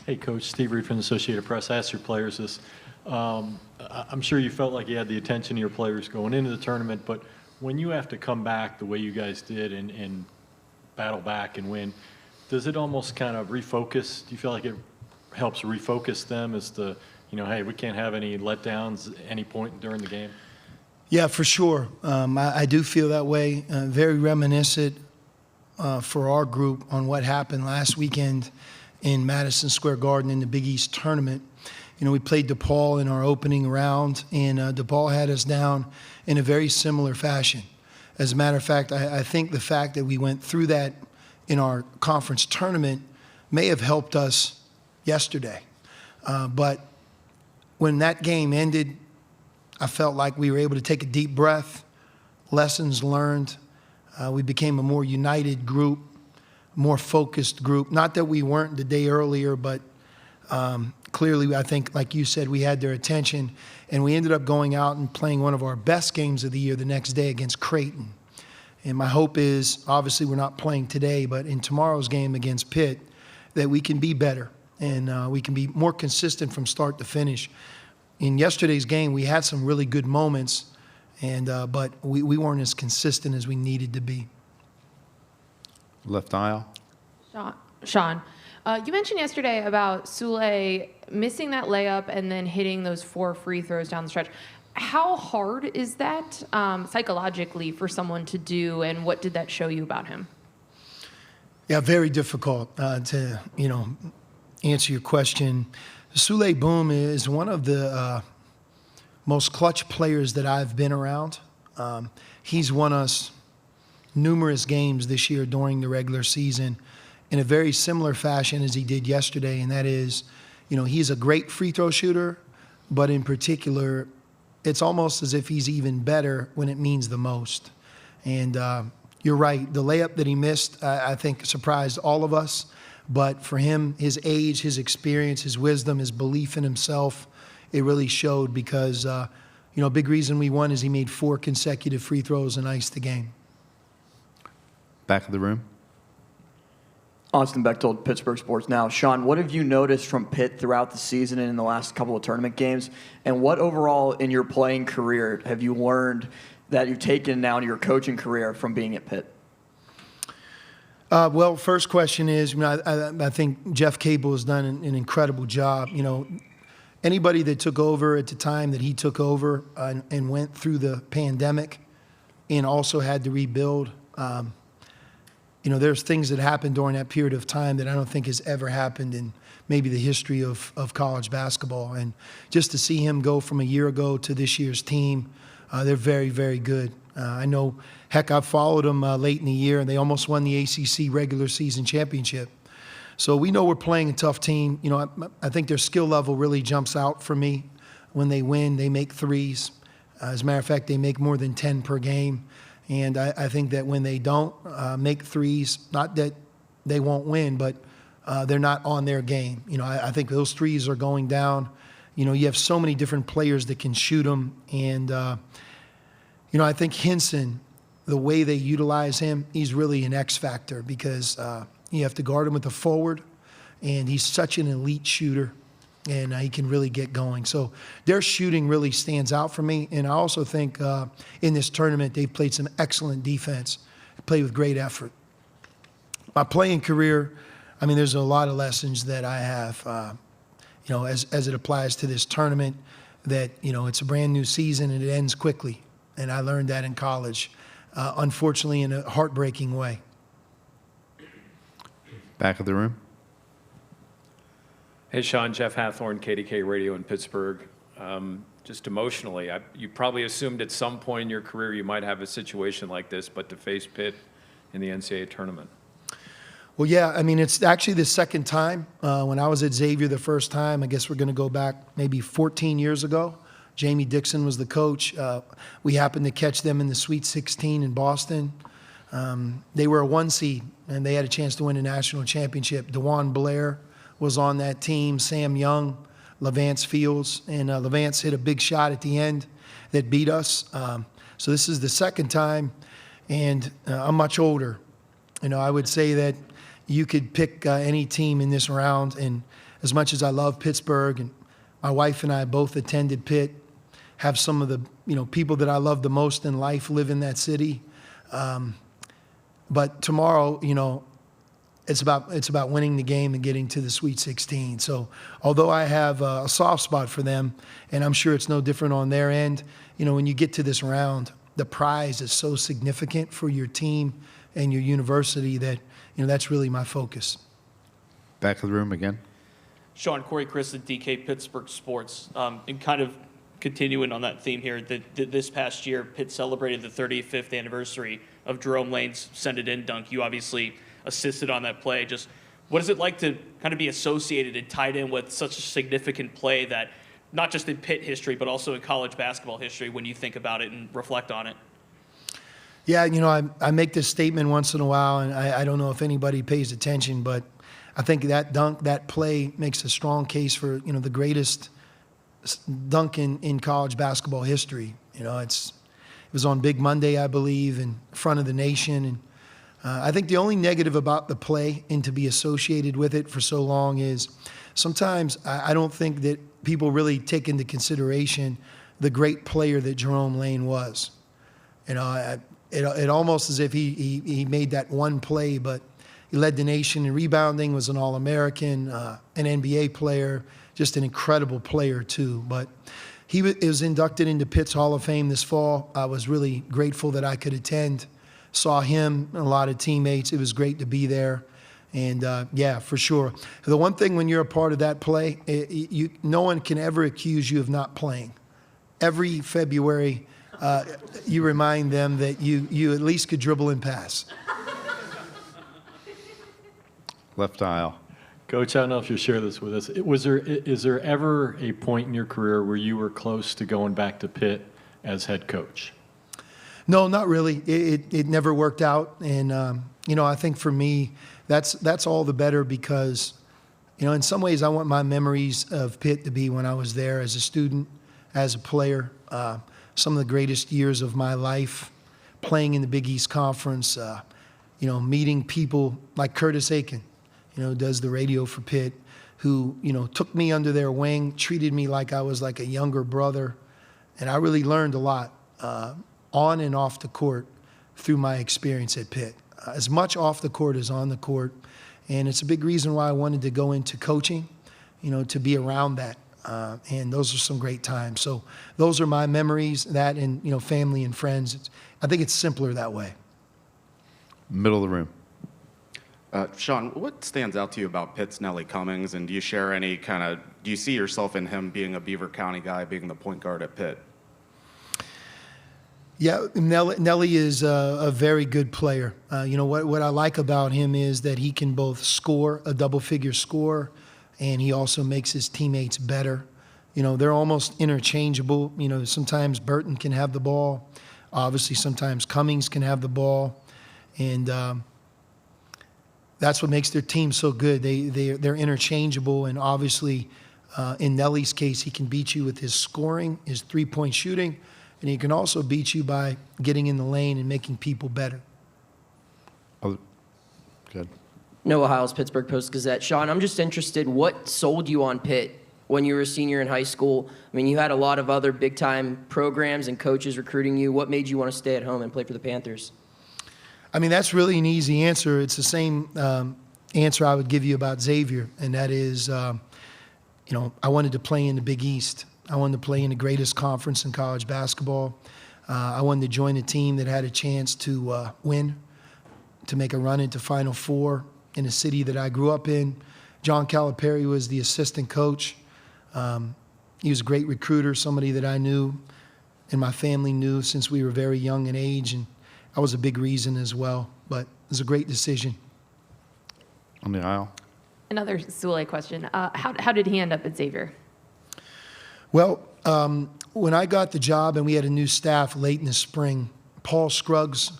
Hey, Coach. Steve Reed from the Associated Press. I asked your players this. I'm sure you felt like you had the attention of your players going into the tournament, but when you have to come back the way you guys did and battle back and win, does it almost kind of refocus? Do you feel like it helps refocus them as to, hey, we can't have any letdowns at any point during the game? Yeah, for sure. I do feel that way. Very reminiscent for our group on what happened last weekend in Madison Square Garden in the Big East Tournament. We played DePaul in our opening round, and DePaul had us down in a very similar fashion. As a matter of fact, I think the fact that we went through that in our conference tournament may have helped us yesterday. But when that game ended, I felt like we were able to take a deep breath, lessons learned. We became a more united group, more focused group. Not that we weren't the day earlier, but clearly, I think, like you said, we had their attention, and we ended up going out and playing one of our best games of the year the next day against Creighton. And my hope is, obviously we're not playing today, but in tomorrow's game against Pitt, that we can be better and we can be more consistent from start to finish. In yesterday's game, we had some really good moments, but we weren't as consistent as we needed to be. Left aisle. Sean, you mentioned yesterday about Sule missing that layup and then hitting those 4 free throws down the stretch. How hard is that psychologically for someone to do, and what did that show you about him? Yeah, very difficult to answer your question. Sule Boom is one of the most clutch players that I've been around. He's won us numerous games this year during the regular season in a very similar fashion as he did yesterday, and that is, he's a great free throw shooter, but in particular, it's almost as if he's even better when it means the most. And you're right, the layup that he missed, I think, surprised all of us. But for him, his age, his experience, his wisdom, his belief in himself, it really showed because, a big reason we won is he made 4 consecutive free throws and iced the game. Back of the room. Austin Bechtold, Pittsburgh Sports Now. Sean, what have you noticed from Pitt throughout the season and in the last couple of tournament games? And what overall in your playing career have you learned that you've taken now in your coaching career from being at Pitt? Well, first question is, I think Jeff Cable has done an incredible job. Anybody that took over at the time that he took over and went through the pandemic and also had to rebuild, there's things that happened during that period of time that I don't think has ever happened in maybe the history of college basketball. And just to see him go from a year ago to this year's team, they're very, very good. I know, heck, I've followed them late in the year, and they almost won the ACC regular season championship. So we know we're playing a tough team. I think their skill level really jumps out for me. When they win, they make threes. As a matter of fact, they make more than 10 per game. And I think that when they don't make threes, not that they won't win, but they're not on their game. I think those threes are going down. You have so many different players that can shoot them. And, I think Hinson, the way they utilize him, he's really an X factor because you have to guard him with the forward, and he's such an elite shooter, and he can really get going. So their shooting really stands out for me. And I also think in this tournament, they've played some excellent defense, played with great effort. My playing career, there's a lot of lessons that I have, as it applies to this tournament, that, it's a brand new season and it ends quickly. And I learned that in college, unfortunately in a heartbreaking way. Back of the room. Hey, Sean, Jeff Hathorn, KDK Radio in Pittsburgh. Just emotionally, you probably assumed at some point in your career you might have a situation like this, but to face Pitt in the NCAA Tournament. Well, yeah, it's actually the second time. When I was at Xavier the first time, I guess we're going to go back maybe 14 years ago. Jamie Dixon was the coach. We happened to catch them in the Sweet 16 in Boston. They were a 1 seed, and they had a chance to win a national championship. DeJuan Blair was on that team, Sam Young, Levance Fields, and Levance hit a big shot at the end that beat us. So this is the second time, and I'm much older. I would say that you could pick any team in this round, and as much as I love Pittsburgh, and my wife and I both attended Pitt, have some of the people that I love the most in life live in that city. But tomorrow, it's about winning the game and getting to the Sweet 16. So although I have a soft spot for them, and I'm sure it's no different on their end, when you get to this round, the prize is so significant for your team and your university that, that's really my focus. Back of the room again. Sean, Corey Chris at DK Pittsburgh Sports. And kind of continuing on that theme here, this past year, Pitt celebrated the 35th anniversary of Jerome Lanes' send it in dunk. You obviously assisted on that play. Just what is it like to kind of be associated and tied in with such a significant play that not just in Pitt history, but also in college basketball history when you think about it and reflect on it? Yeah, I make this statement once in a while, and I don't know if anybody pays attention, but I think that dunk, that play makes a strong case for, the greatest dunk in college basketball history. It was on Big Monday, I believe, in front of the nation. And I think the only negative about the play and to be associated with it for so long is sometimes I don't think that people really take into consideration the great player that Jerome Lane was. It almost as if he made that one play, but he led the nation in rebounding, was an All-American, an NBA player, just an incredible player too. But he was inducted into Pitt's Hall of Fame this fall. I was really grateful that I could attend, saw him and a lot of teammates. It was great to be there. And yeah, for sure. The one thing when you're a part of that play, no one can ever accuse you of not playing. Every February, you remind them that you at least could dribble and pass. Left aisle. Coach, I don't know if you'll share this with us. Is there ever a point in your career where you were close to going back to Pitt as head coach? No, not really. It never worked out. And, I think for me, that's all the better because, in some ways I want my memories of Pitt to be when I was there as a student, as a player, some of the greatest years of my life, playing in the Big East Conference, meeting people like Curtis Aiken, does the radio for Pitt, who, took me under their wing, treated me like I was like a younger brother. And I really learned a lot on and off the court through my experience at Pitt, as much off the court as on the court. And it's a big reason why I wanted to go into coaching, to be around that. And those are some great times. So those are my memories, that and, family and friends. I think it's simpler that way. Middle of the room. Sean, what stands out to you about Pitt's Nelly Cummings, and do you share any do you see yourself in him being a Beaver County guy, being the point guard at Pitt? Yeah, Nelly is a very good player. What I like about him is that he can both score, a double-figure score, and he also makes his teammates better. They're almost interchangeable. Sometimes Burton can have the ball. Obviously, sometimes Cummings can have the ball. And that's what makes their team so good. They're interchangeable, and obviously, in Nelly's case, he can beat you with his scoring, his three-point shooting, and he can also beat you by getting in the lane and making people better. Oh, good. Noah Hiles, Pittsburgh Post-Gazette. Sean, I'm just interested, what sold you on Pitt when you were a senior in high school? I mean, you had a lot of other big-time programs and coaches recruiting you. What made you want to stay at home and play for the Panthers? I mean, that's really an easy answer. It's the same answer I would give you about Xavier, and that is, I wanted to play in the Big East. I wanted to play in the greatest conference in college basketball. I wanted to join a team that had a chance to win, to make a run into Final Four in a city that I grew up in. John Calipari was the assistant coach. He was a great recruiter, somebody that I knew and my family knew since we were very young in age, and that was a big reason as well. But it was a great decision. On the aisle. Another Sule question. How did he end up at Xavier? Well, when I got the job and we had a new staff late in the spring, Paul Scruggs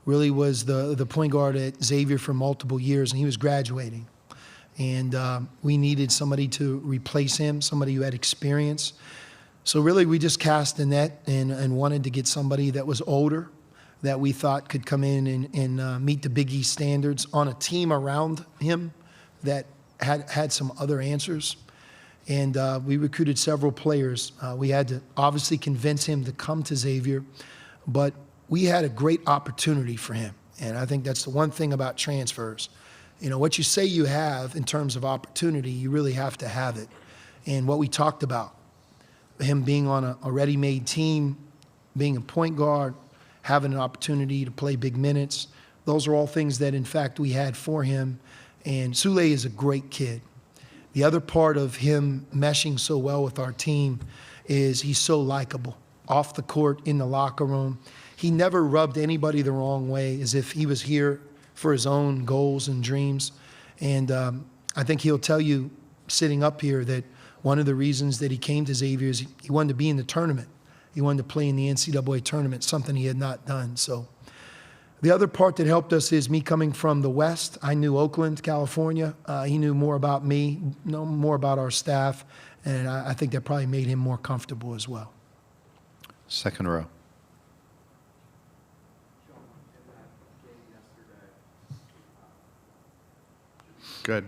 really was the point guard at Xavier for multiple years, and he was graduating. And we needed somebody to replace him, somebody who had experience. So really we just cast the net and wanted to get somebody that was older, that we thought could come in and meet the Big East standards on a team around him that had some other answers. And we recruited several players. We had to obviously convince him to come to Xavier, but we had a great opportunity for him. And I think that's the one thing about transfers. You know, what you say you have in terms of opportunity, you really have to have it. And what we talked about, him being on a ready-made team, being a point guard, having an opportunity to play big minutes, those are all things that, in fact, we had for him. And Sule is a great kid. The other part of him meshing so well with our team is he's so likable. Off the court, in the locker room, he never rubbed anybody the wrong way, as if he was here for his own goals and dreams. And I think he'll tell you, sitting up here, that one of the reasons that he came to Xavier is he wanted to be in the tournament. He wanted to play in the NCAA tournament, something he had not done. So the other part that helped us is me coming from the West. I knew Oakland, California. He knew more about me, more about our staff, and I think that probably made him more comfortable as well. Second row. Good.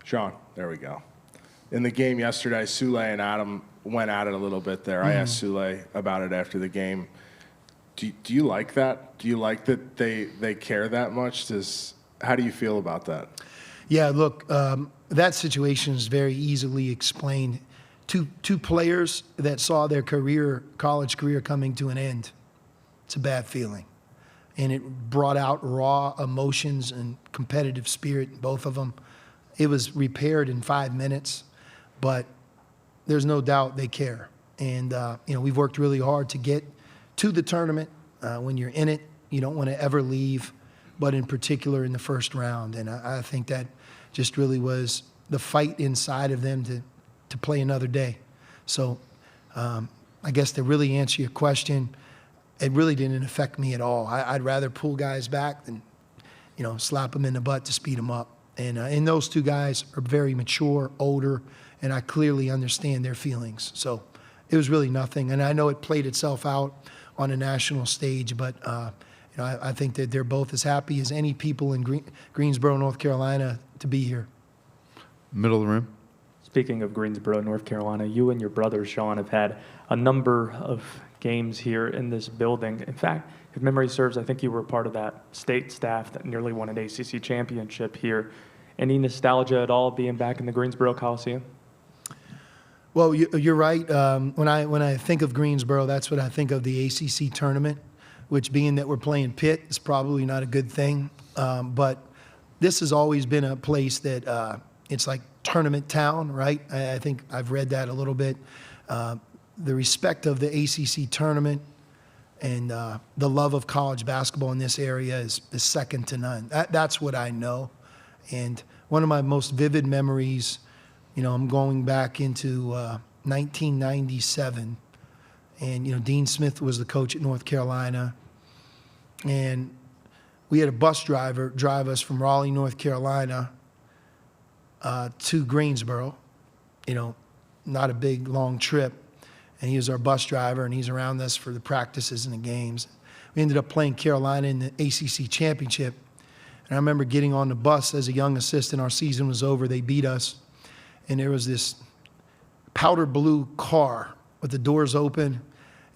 Sean, there we go. In the game yesterday, Sule and Adam went at it a little bit there. I asked Sule about it after the game. Do you like that? Do you like that they care that much? How do you feel about that? Yeah, look, that situation is very easily explained. Two players that saw their college career coming to an end. It's a bad feeling. And it brought out raw emotions and competitive spirit in both of them. It was repaired in 5 minutes, but there's no doubt they care. And, we've worked really hard to get to the tournament. When you're in it, you don't want to ever leave, but in particular in the first round. And I think that just really was the fight inside of them to play another day. So I guess to really answer your question, it really didn't affect me at all. I'd rather pull guys back than, slap them in the butt to speed them up. And those two guys are very mature, older, and I clearly understand their feelings. So it was really nothing. And I know it played itself out on a national stage, but I think that they're both as happy as any people in Greensboro, North Carolina, to be here. Middle of the room. Speaking of Greensboro, North Carolina, you and your brother, Sean, have had a number of games here in this building. In fact, if memory serves, I think you were part of that state staff that nearly won an ACC championship here. Any nostalgia at all being back in the Greensboro Coliseum? Well, you're right. When I think of Greensboro, that's what I think of, the ACC tournament, which, being that we're playing Pitt, is probably not a good thing. But this has always been a place that it's like tournament town, right? I think I've read that a little bit. The respect of the ACC tournament and the love of college basketball in this area is second to none. That's what I know. And one of my most vivid memories, I'm going back into 1997. And, Dean Smith was the coach at North Carolina. And we had a bus driver drive us from Raleigh, North Carolina to Greensboro. Not a big, long trip. And he was our bus driver, and he's around us for the practices and the games. We ended up playing Carolina in the ACC championship. And I remember getting on the bus as a young assistant. Our season was over. They beat us. And there was this powder blue car with the doors open.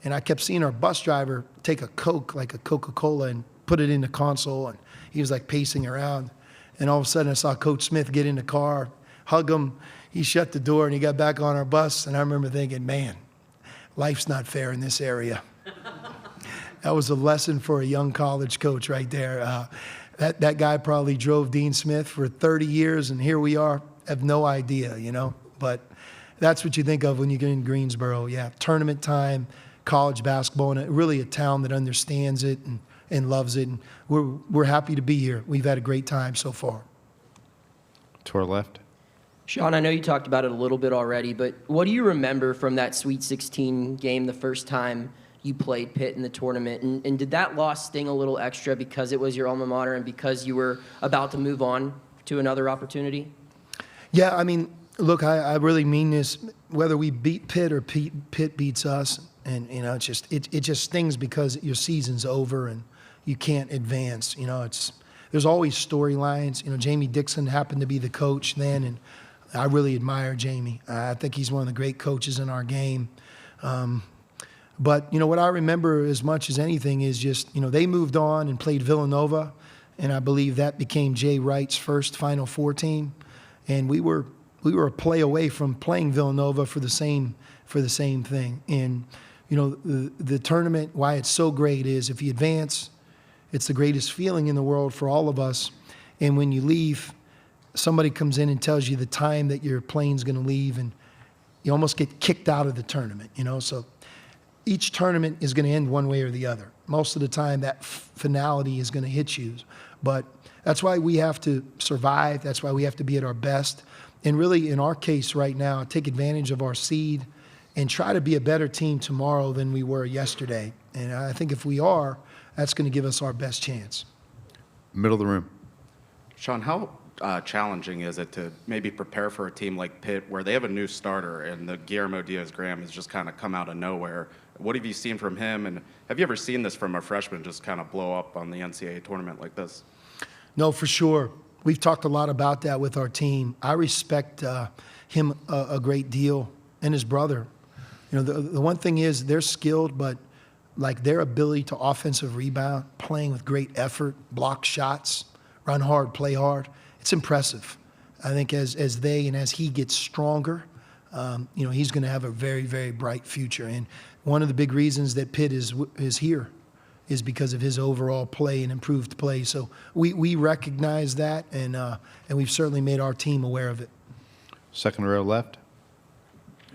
And I kept seeing our bus driver take a Coke, like a Coca-Cola, and put it in the console. And he was like pacing around. And all of a sudden I saw Coach Smith get in the car, hug him. He shut the door and he got back on our bus. And I remember thinking, man, life's not fair in this area. That was a lesson for a young college coach right there. That guy probably drove Dean Smith for 30 years, and here we are. Have no idea, But that's what you think of when you get in Greensboro. Yeah, tournament time, college basketball, and really a town that understands it and loves it. And we're happy to be here. We've had a great time so far. To our left. Sean, I know you talked about it a little bit already, but what do you remember from that Sweet 16 game the first time you played Pitt in the tournament? And did that loss sting a little extra because it was your alma mater and because you were about to move on to another opportunity? Yeah, I mean, Look, I really mean this. Whether we beat Pitt or Pitt beats us, and it just stings because your season's over and you can't advance. There's always storylines. Jamie Dixon happened to be the coach then, and I really admire Jamie. I think he's one of the great coaches in our game. But what I remember as much as anything is just they moved on and played Villanova, and I believe that became Jay Wright's first Final Four team, and we were a play away from playing Villanova for the same thing. And the tournament, why it's so great is if you advance, it's the greatest feeling in the world for all of us. And when you leave, somebody comes in and tells you the time that your plane's going to leave, and you almost get kicked out of the tournament. So each tournament is going to end one way or the other. Most of the time, that finality is going to hit you. But that's why we have to survive. That's why we have to be at our best. And really, in our case right now, take advantage of our seed and try to be a better team tomorrow than we were yesterday. And I think if we are, that's going to give us our best chance. Middle of the room. Sean, how challenging is it to maybe prepare for a team like Pitt where they have a new starter and the Guillermo Diaz has just kind of come out of nowhere? What have you seen from him, and have you ever seen this from a freshman just kind of blow up on the NCAA tournament like this? No, for sure. We've talked a lot about that with our team. I respect him a great deal, and his brother. The one thing is they're skilled, but like their ability to offensive rebound, playing with great effort, block shots, run hard, play hard, it's impressive. I think as he gets stronger, he's going to have a very, very bright future. And one of the big reasons that Pitt is here is because of his overall play and improved play. So we recognize that, and we've certainly made our team aware of it. Second row left.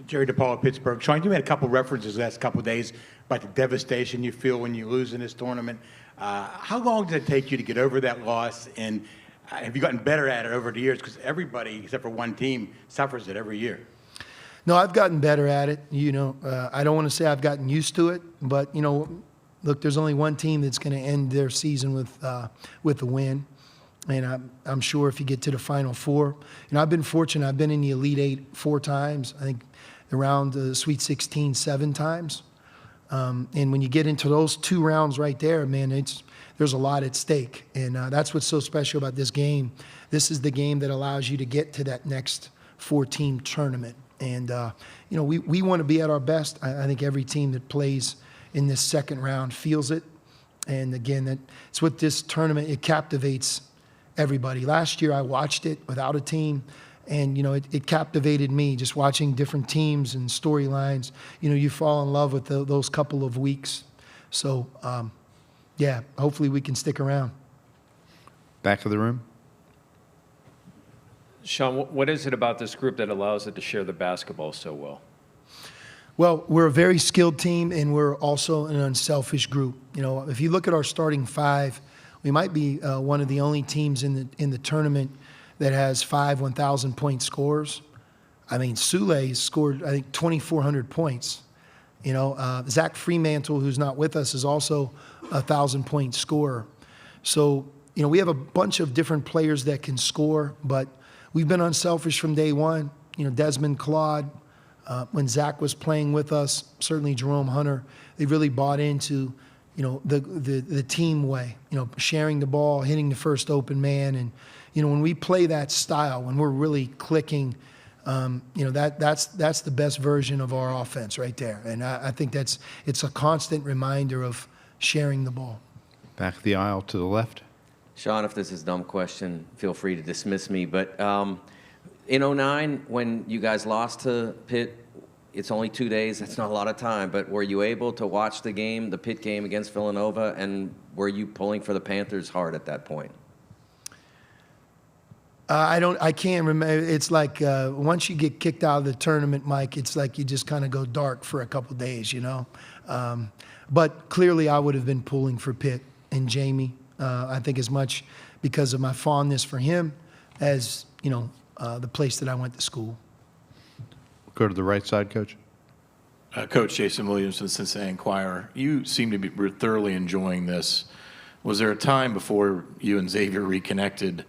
Jerry DePaul, Pittsburgh. Sean, you made a couple references the last couple of days about the devastation you feel when you lose in this tournament. How long did it take you to get over that loss, and have you gotten better at it over the years? Because everybody, except for one team, suffers it every year. No, I've gotten better at it. I don't want to say I've gotten used to it, but look, there's only one team that's going to end their season with a win, and I'm sure if you get to the Final Four, I've been fortunate. I've been in the Elite Eight 4 times. I think around the Sweet 16 7 times, and when you get into those 2 rounds right there, man, there's a lot at stake, and that's what's so special about this game. This is the game that allows you to get to that next 4-team tournament. And, we want to be at our best. I think every team that plays in this second round feels it. And, again, that's what this tournament, it captivates everybody. Last year I watched it without a team, and, it captivated me just watching different teams and storylines. You fall in love with those couple of weeks. So, yeah, hopefully we can stick around. Back of the room. Sean, what is it about this group that allows it to share the basketball so well? Well, we're a very skilled team, and we're also an unselfish group. If you look at our starting 5, we might be one of the only teams in the tournament that has 5 1,000-point scorers. I mean, Sule scored, I think, 2,400 points. Zach Fremantle, who's not with us, is also a 1,000-point scorer. So, we have a bunch of different players that can score, but we've been unselfish from day one. Desmond Claude, when Zach was playing with us, certainly Jerome Hunter, they really bought into, the team way, sharing the ball, hitting the first open man. And, when we play that style, when we're really clicking, that's the best version of our offense right there. And I think it's a constant reminder of sharing the ball. Back of the aisle to the left. Sean, if this is a dumb question, feel free to dismiss me. But in 2009, when you guys lost to Pitt, it's only 2 days. That's not a lot of time. But were you able to watch the game, the Pitt game against Villanova, and were you pulling for the Panthers hard at that point? I can't remember. It's like once you get kicked out of the tournament, Mike, it's like you just kind of go dark for a couple days, But clearly I would have been pulling for Pitt and Jamie. I think as much because of my fondness for him as, the place that I went to school. Go to the right side, Coach. Coach Jason Williams from the Cincinnati Enquirer. You seem to be thoroughly enjoying this. Was there a time before you and Xavier reconnected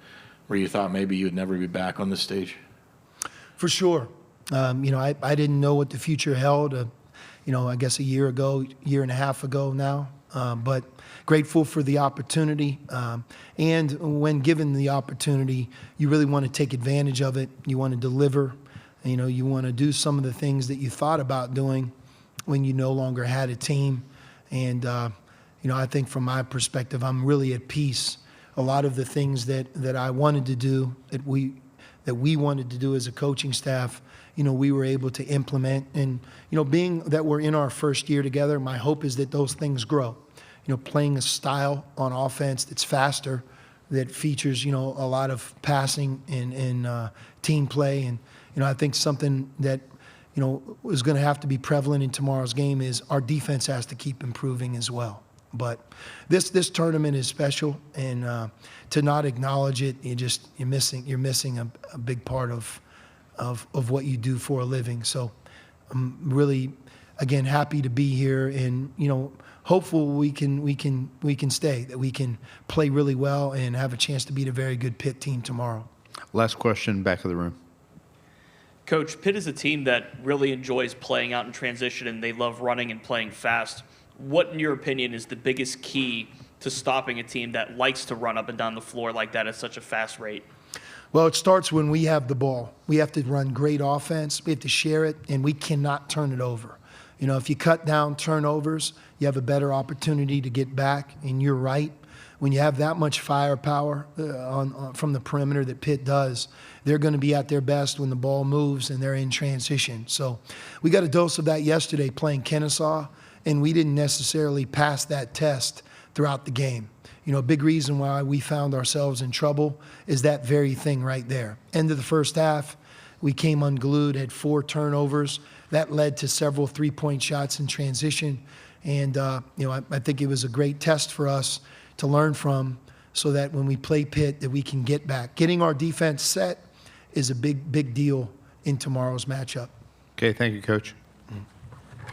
where you thought maybe you'd never be back on this stage? For sure. I didn't know what the future held, I guess a year and a half ago now. But grateful for the opportunity. And when given the opportunity, you really want to take advantage of it. You want to deliver. You want to do some of the things that you thought about doing when you no longer had a team. And, I think from my perspective, I'm really at peace. A lot of the things that I wanted to do, that we wanted to do as a coaching staff, we were able to implement. And, being that we're in our first year together, my hope is that those things grow. Playing a style on offense that's faster, that features, a lot of passing and team play. And, I think something that, is going to have to be prevalent in tomorrow's game is our defense has to keep improving as well. But this tournament is special, and to not acknowledge it, you're missing a big part of what you do for a living. So I'm really, again, happy to be here, and hopeful we can stay, that we can play really well and have a chance to beat a very good Pitt team tomorrow. Last question, back of the room. Coach, Pitt is a team that really enjoys playing out in transition, and they love running and playing fast. What, in your opinion, is the biggest key to stopping a team that likes to run up and down the floor like that at such a fast rate? Well, it starts when we have the ball. We have to run great offense. We have to share it, and we cannot turn it over. If you cut down turnovers, you have a better opportunity to get back, and you're right. When you have that much firepower from the perimeter that Pitt does, they're going to be at their best when the ball moves and they're in transition. So we got a dose of that yesterday playing Kennesaw, and we didn't necessarily pass that test throughout the game. A big reason why we found ourselves in trouble is that very thing right there. End of the first half, we came unglued, had 4 turnovers. That led to several three-point shots in transition. And, I think it was a great test for us to learn from, so that when we play Pitt, that we can get back. Getting our defense set is a big deal in tomorrow's matchup. Okay, thank you, Coach.